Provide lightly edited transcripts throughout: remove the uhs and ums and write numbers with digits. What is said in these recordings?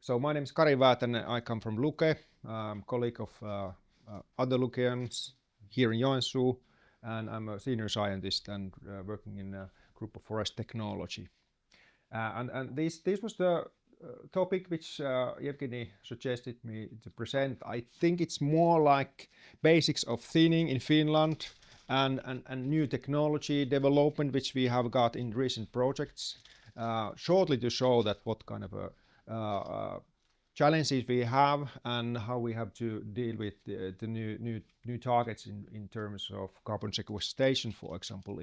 So my name is Kari Väätäinen. I come from Luke. I'm a colleague of other Lukeans here in Joensuu, and I'm a senior scientist and working in a group of forest technology. And this was the topic which Evgeny suggested me to present. I think it's more like basics of thinning in Finland and new technology development which we have got in recent projects. Shortly to show that what kind of challenges we have and how we have to deal with the new targets in terms of carbon sequestration, for example,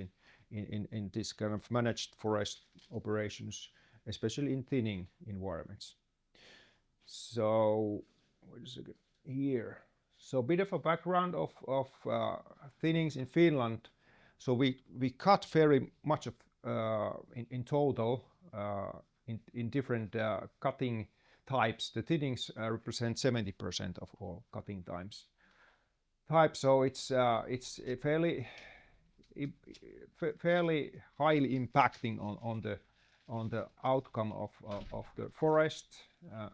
in this kind of managed forest operations, especially in thinning environments. So, wait a second here. So, a bit of a background of thinnings in Finland. So we cut very much of in total in different cutting types. The thinnings represent 70% of all cutting types. So it's a fairly highly impacting on the outcome of the forest,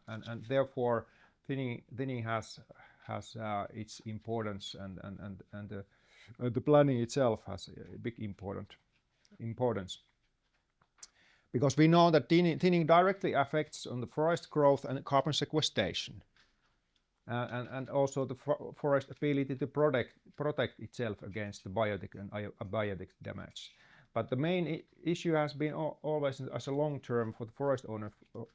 and therefore thinning has its importance, and the planning itself has a big importance. Because we know that thinning directly affects on the forest growth and carbon sequestration, and also the forest ability to protect itself against the biotic and abiotic damage. But the main issue has been always, as a long term, for the forest owner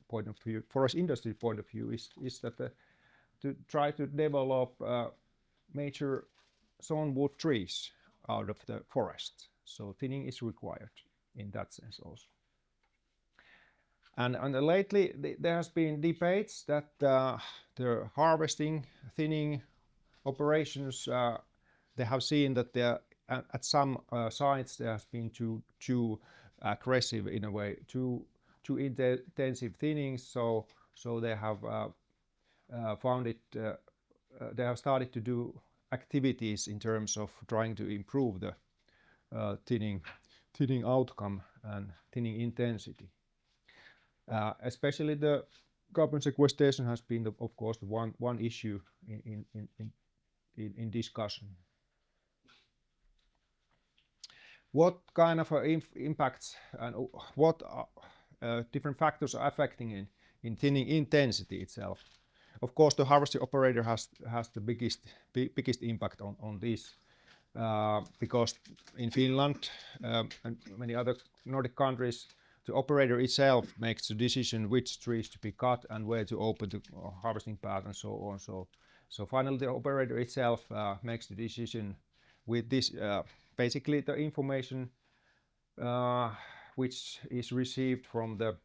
point of view, forest industry point of view, is that to try to develop major sawnwood trees out of the forest. So thinning is required in that sense also. And lately there has been debates that the harvesting, thinning operations, they have seen that at some sites there has been too aggressive in a way, too intensive thinning. So they have found it. They have started to do activities in terms of trying to improve the thinning outcome and thinning intensity. Especially the carbon sequestration has been, of course, the one issue in discussion. What kind of impacts and what different factors are affecting in thinning intensity itself? Of course, the harvesting operator has the biggest impact on this, because in Finland and many other Nordic countries, the operator itself makes the decision which trees to be cut and where to open the harvesting path and so on. So finally, the operator itself makes the decision with this basically the information which is received from the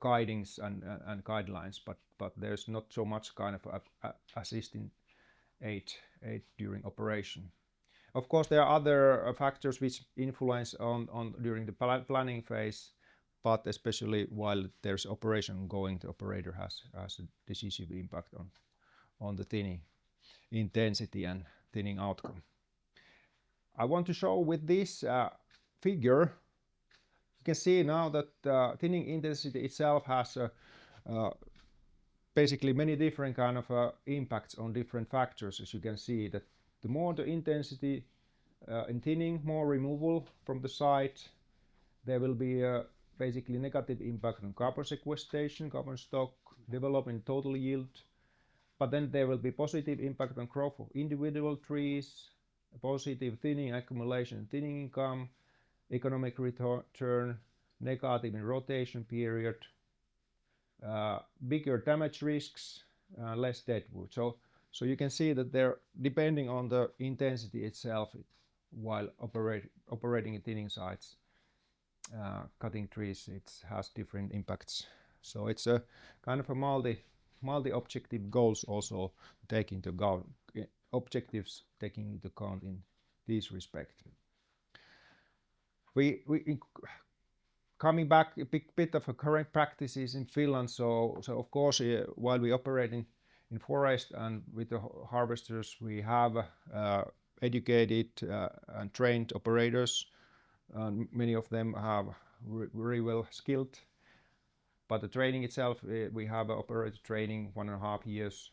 guidings and guidelines, but there's not so much kind of assisting aid during operation. Of course, there are other factors which influence on during the planning phase, but especially while there's operation going, the operator has a decisive impact on the thinning intensity and thinning outcome. I want to show with this figure. You can see now that thinning intensity itself has basically many different kind of impacts on different factors. As you can see, that the more the intensity in thinning, more removal from the site, there will be a basically negative impact on carbon sequestration, carbon stock, development, total yield. But then there will be positive impact on growth of individual trees, positive thinning accumulation, thinning income, economic return, negative in rotation period, bigger damage risks, less deadwood. So you can see that they're depending on the intensity itself while operating in thinning sites, cutting trees, it has different impacts. So it's a kind of a multi-objective goals also taking into account, objectives taking into account in this respect. We coming back a bit of a current practices in Finland. So of course, while we operate in forest and with the harvesters, we have educated and trained operators. Many of them have very well skilled. but the training itself, we have operator training 1.5 years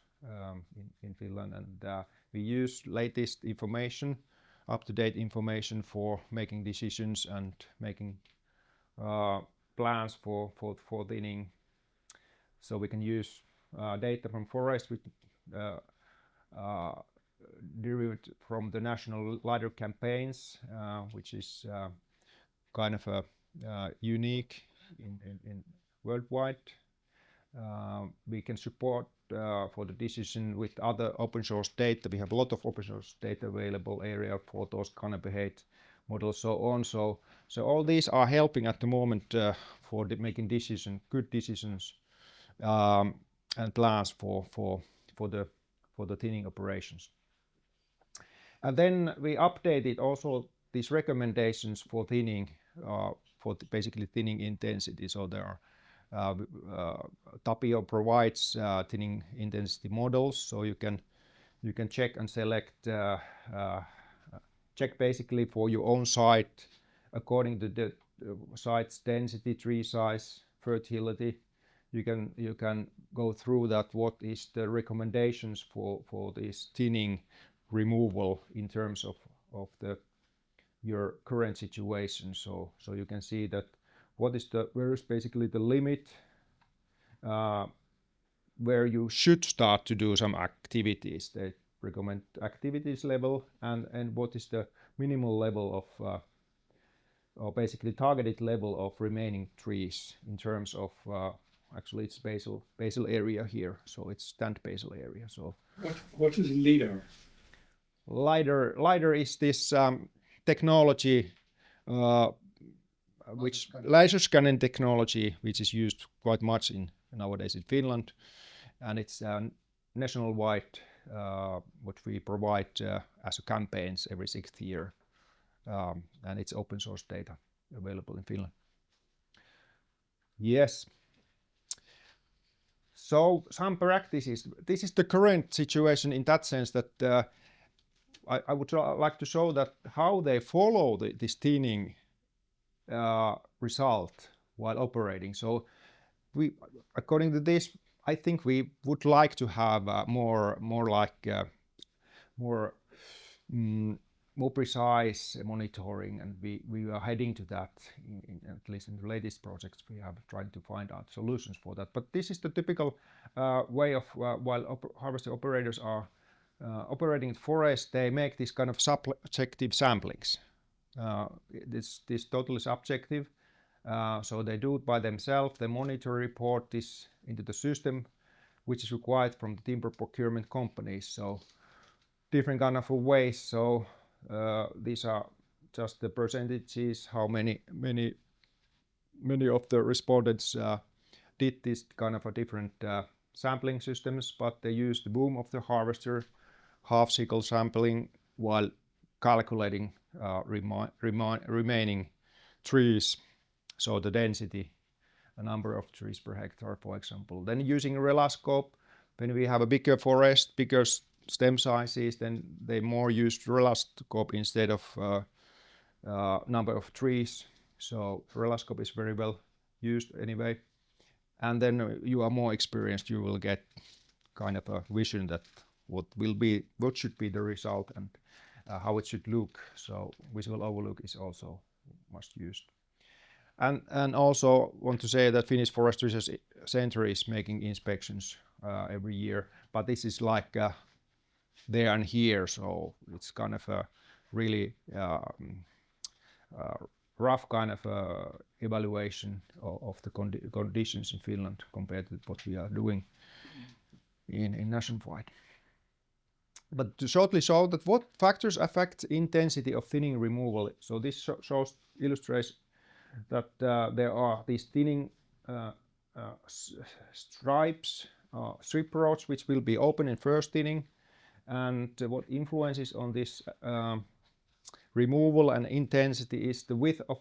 in Finland, and we use latest information, up-to-date information for making decisions and making plans for thinning. So we can use data from forest with derived from the national LiDAR campaigns, which is kind of a unique in worldwide. We can support for the decision with other open source data. We have a lot of open source data available area for those kind of behavior models, so on. So all these are helping at the moment for making good decisions and plans for the thinning operations. And then we updated also these recommendations for thinning, basically thinning intensity. So there are Tapio provides thinning intensity models, so you can check and select check basically for your own site according to the site's density, tree size, fertility. You can go through that. What is the recommendations for this thinning removal in terms of your current situation? So you can see that where is basically the limit where you should start to do some activities. They recommend activities level and what is the minimal level of or basically targeted level of remaining trees in terms of actually it's basal area here, so it's stand basal area. So what is LiDAR? LiDAR is this technology which laser scanning technology, which is used quite much nowadays in Finland, and it's national-wide what we provide as a campaigns every 6th year, and it's open source data available in Finland. Yes. So some practices. This is the current situation in that sense that I would like to show that how they follow this thinning result while operating. So according to this, I think we would like to have more precise monitoring, and we are heading to that. At least in the latest projects, we have tried to find out solutions for that. But this is the typical way of while harvester operators are operating in forest, they make this kind of subjective samplings. This totally subjective. So they do it by themselves. They monitor, report this into the system, which is required from the timber procurement companies. So different kind of ways. So these are just the percentages, how many of the respondents did this kind of a different sampling systems, but they use the boom of the harvester, half cycle sampling, while calculating remaining trees, so the density, a number of trees per hectare, for example. Then using a relascope, when we have a bigger forest, bigger stem sizes, then they more use relascope instead of number of trees. So relascope is very well used anyway. And then you are more experienced, you will get kind of a vision that what should be the result and how it should look. So visual overlook is also much used. And also want to say that Finnish Forestry Center is making inspections every year, but this is like there and here, so it's kind of a really rough kind of evaluation of the conditions in Finland compared to what we are doing in nationwide. But to shortly show that what factors affect intensity of thinning removal. So this illustrates that there are these thinning strip roads which will be open in first thinning, and what influences on this removal and intensity is the width of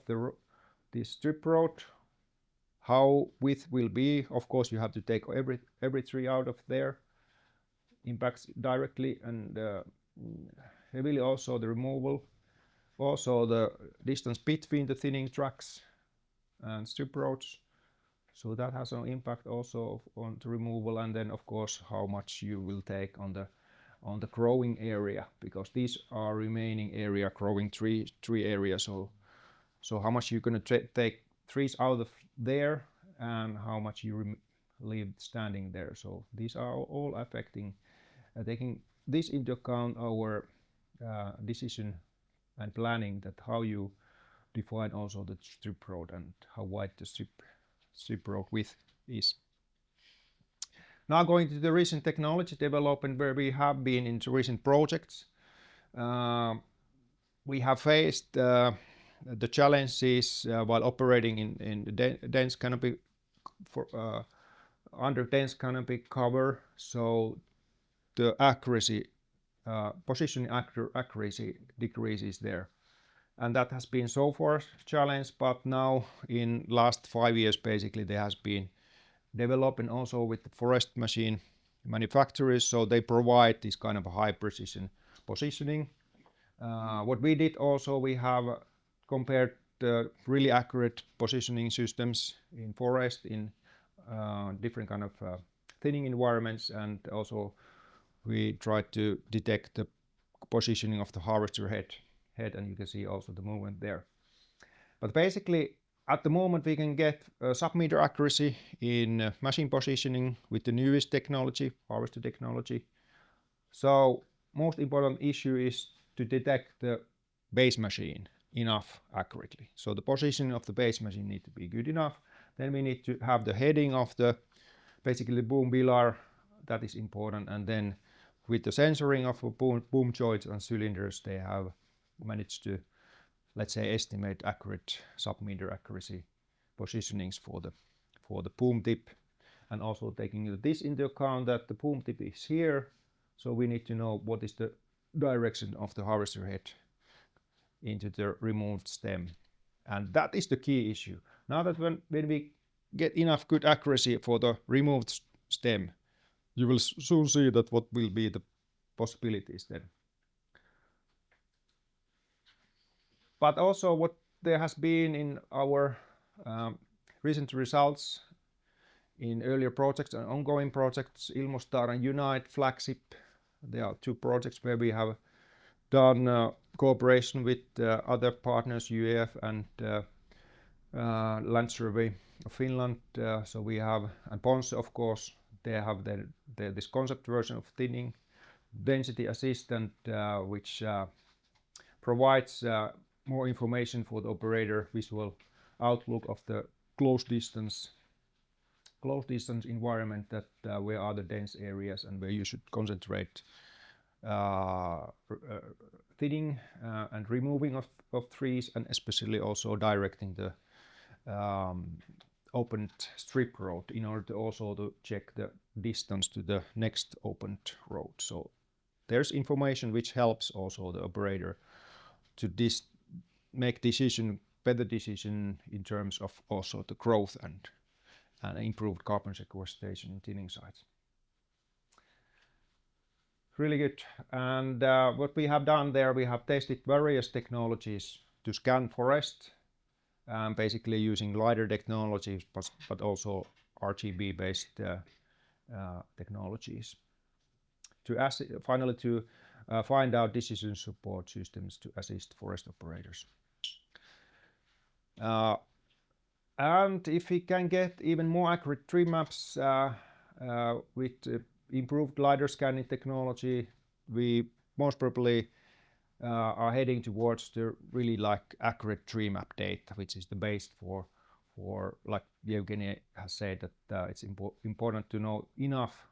this strip road, how width will be. Of course, you have to take every tree out of there, impacts directly and heavily also the removal, also the distance between the thinning tracks and strip roads. So that has an impact also on the removal, and then of course how much you will take on the growing area, because these are remaining area, growing tree area. So how much you're going to take trees out of there, and how much you leave standing there. So these are all affecting, taking this into account, our decision and planning, that how you define also the strip road and how wide the strip road width is. Now going to the recent technology development, where we have been into recent projects. We have faced the challenges while operating in the dense canopy under dense canopy cover. So the accuracy, positioning accuracy decreases there, and that has been so far a challenge. But now in last 5 years, basically, there has been developing also with the forest machine manufacturers, so they provide this kind of a high precision positioning. What we did also, we have compared the really accurate positioning systems in forest, in different kind of thinning environments, and also we tried to detect the positioning of the harvester head, and you can see also the movement there. But basically, at the moment, we can get sub-meter accuracy in machine positioning with the newest technology, harvester technology. So most important issue is to detect the base machine enough accurately. So the positioning of the base machine need to be good enough. Then we need to have the heading of the basically boom pillar, that is important, and then with the sensoring of boom joints and cylinders, they have managed to, let's say, estimate accurate sub-meter accuracy positionings for the boom tip, and also taking this into account that the boom tip is here, so we need to know what is the direction of the harvester head into the removed stem, and that is the key issue. Now that when we get enough good accuracy for the removed stem, you will soon see that what will be the possibilities then. But also what there has been in our recent results in earlier projects and ongoing projects, Ilmostar and Unite flagship, there are two projects where we have done cooperation with other partners, UEF and Land Survey of Finland. So we have, and Ponsse of course, they have this concept version of thinning density assistant, which provides more information for the operator, visual outlook of the close distance environment, that where are the dense areas and where you should concentrate thinning and removing of trees, and especially also directing the opened strip road in order to also to check the distance to the next opened road. So there's information which helps also the operator to make better decision in terms of also the growth and improved carbon sequestration in thinning sites. Really good. And what we have done there, we have tested various technologies to scan forest, basically using LiDAR technologies, but also RGB based technologies to finally to find out decision support systems to assist forest operators. And if we can get even more accurate tree maps with improved LiDAR scanning technology, we most probably are heading towards the really like accurate tree map data, which is the base for like Evgeny has said, that it's important to know enough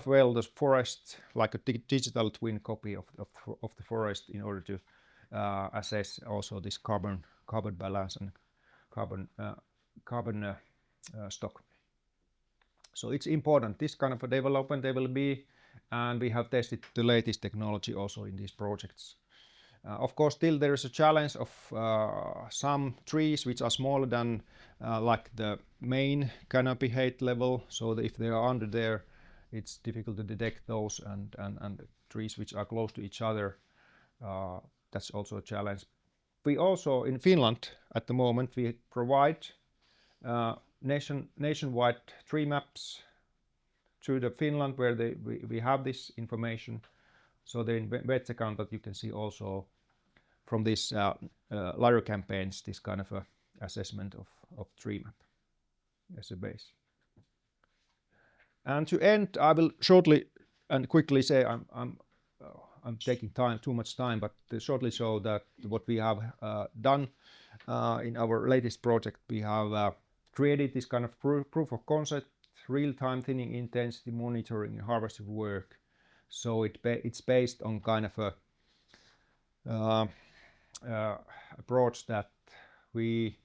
well the forest, like a digital twin copy of the forest, in order to assess also this carbon balance and carbon stock. So it's important, this kind of a development there will be, and we have tested the latest technology also in these projects. Of course, still there is a challenge of some trees which are smaller than like the main canopy height level, so that if they are under there, it's difficult to detect those, and trees which are close to each other, that's also a challenge. We also in Finland at the moment we provide nationwide tree maps through the Finland where we have this information. So the web account that you can see also from this LiDAR campaigns, this kind of a assessment of tree map as a base. And to end, I will shortly and quickly say I'm taking too much time, but to shortly show that what we have done in our latest project. We have created this kind of proof of concept, real-time thinning intensity monitoring and harvesting work. So it's based on kind of a approach that we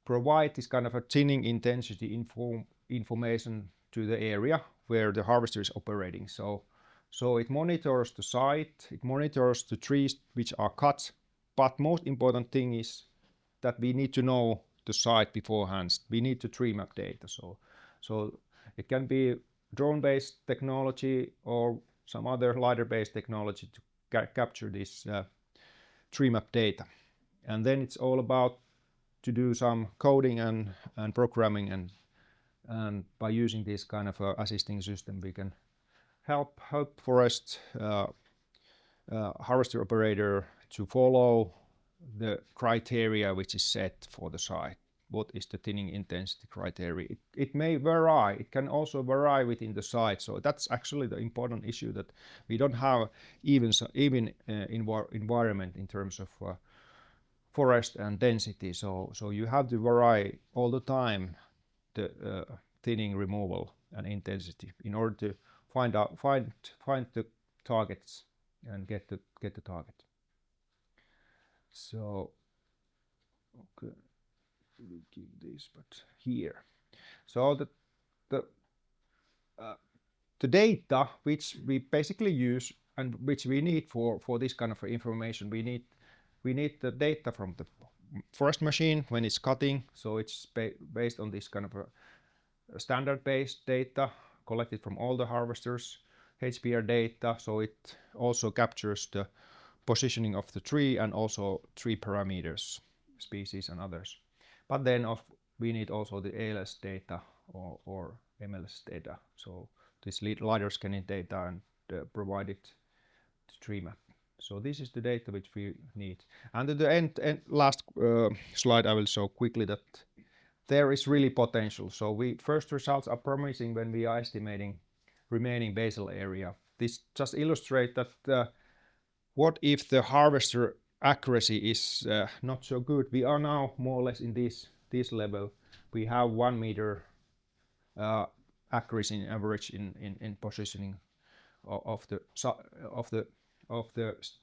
provide this kind of a thinning intensity information to the area where the harvester is operating. So it monitors the site, it monitors the trees which are cut, but most important thing is that we need to know the site beforehand. We need the tree map data. So it can be drone-based technology or some other LiDAR-based technology to capture this tree map data. And then it's all about to do some coding and programming, and by using this kind of assisting system we can help forest harvester operator to follow the criteria which is set for the site. What is the thinning intensity criteria? It may vary. It can also vary within the site. So that's actually the important issue, that we don't have even environment in terms of forest and density. So you have to vary all the time the thinning removal and intensity in order to find the targets and get the target. So okay, we give this, but here. So the data which we basically use and which we need for this kind of information, we need the data from the forest machine when it's cutting. So it's based on this kind of a standard-based data collected from all the harvesters, HPR data. So it also captures the positioning of the tree and also tree parameters, species and others. But then we need also the ALS data or MLS data. So this LiDAR scanning data and provided to tree map. So this is the data which we need. And at the end last slide I will show quickly that there is really potential. So first results are promising when we are estimating remaining basal area. This just illustrates that what if the harvester accuracy is not so good. We are now more or less in this level. We have 1 meter accuracy in average in positioning of the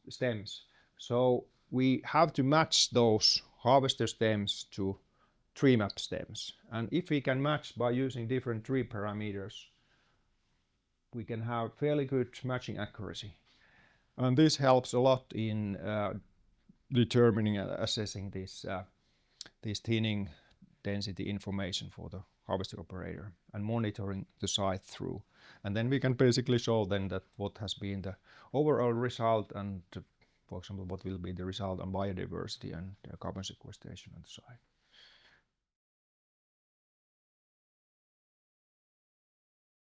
stems. So we have to match those harvester stems to tree map stems, and if we can match by using different tree parameters, we can have fairly good matching accuracy, and this helps a lot in determining and assessing this thinning density information for the harvester operator and monitoring the site through. And then we can basically show then that what has been the overall result and, for example, what will be the result on biodiversity and carbon sequestration on the site.